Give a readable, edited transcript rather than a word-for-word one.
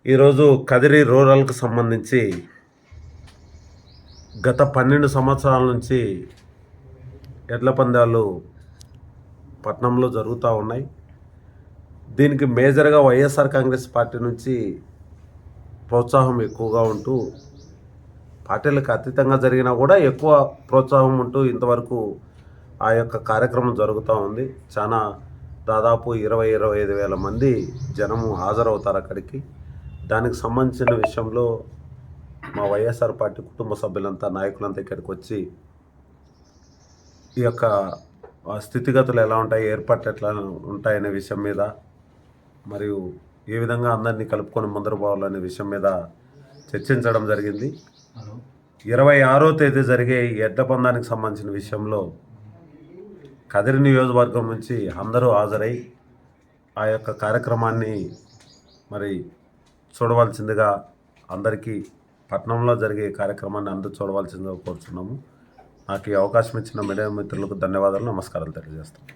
ఈరోజు కదిరి రూరల్కి సంబంధించి గత 12 సంవత్సరాల నుంచి ఎడ్ల పందాలు పట్నంలో జరుగుతూ ఉన్నాయి. దీనికి మేజర్గా వైఎస్ఆర్ కాంగ్రెస్ పార్టీ నుంచి ప్రోత్సాహం ఎక్కువగా ఉంటూ, పార్టీలకు అతీతంగా జరిగినా కూడా ఎక్కువ ప్రోత్సాహం ఉంటూ ఇంతవరకు ఆ యొక్క కార్యక్రమం జరుగుతూ ఉంది. దాదాపు 20-25 వేల మంది జనము హాజరవుతారు అక్కడికి. దానికి సంబంధించిన విషయంలో మా వైఎస్ఆర్ పార్టీ కుటుంబ సభ్యులంతా, నాయకులంతా ఇక్కడికి వచ్చి ఈ యొక్క స్థితిగతులు ఎలా ఉంటాయి, ఏర్పాట్లు ఎట్లా ఉంటాయనే విషయం మీద, మరియు ఏ విధంగా అందరినీ కలుపుకొని ముందరు పోవాలనే విషయం మీద చర్చించడం జరిగింది. 26వ తేదీ జరిగే ఈ ఎడ్ల పందానికి సంబంధించిన విషయంలో కదిరి నియోజకవర్గం నుంచి అందరూ హాజరై ఆ యొక్క కార్యక్రమాన్ని చూడవలసిందిగా, అందరికీ పట్టణంలో జరిగే కార్యక్రమాన్ని అందరూ చూడవలసిందిగా కోరుతున్నాము. నాకు ఈ అవకాశం ఇచ్చిన మీడియా మిత్రులకు ధన్యవాదాలు, నమస్కారాలు తెలియజేస్తాను.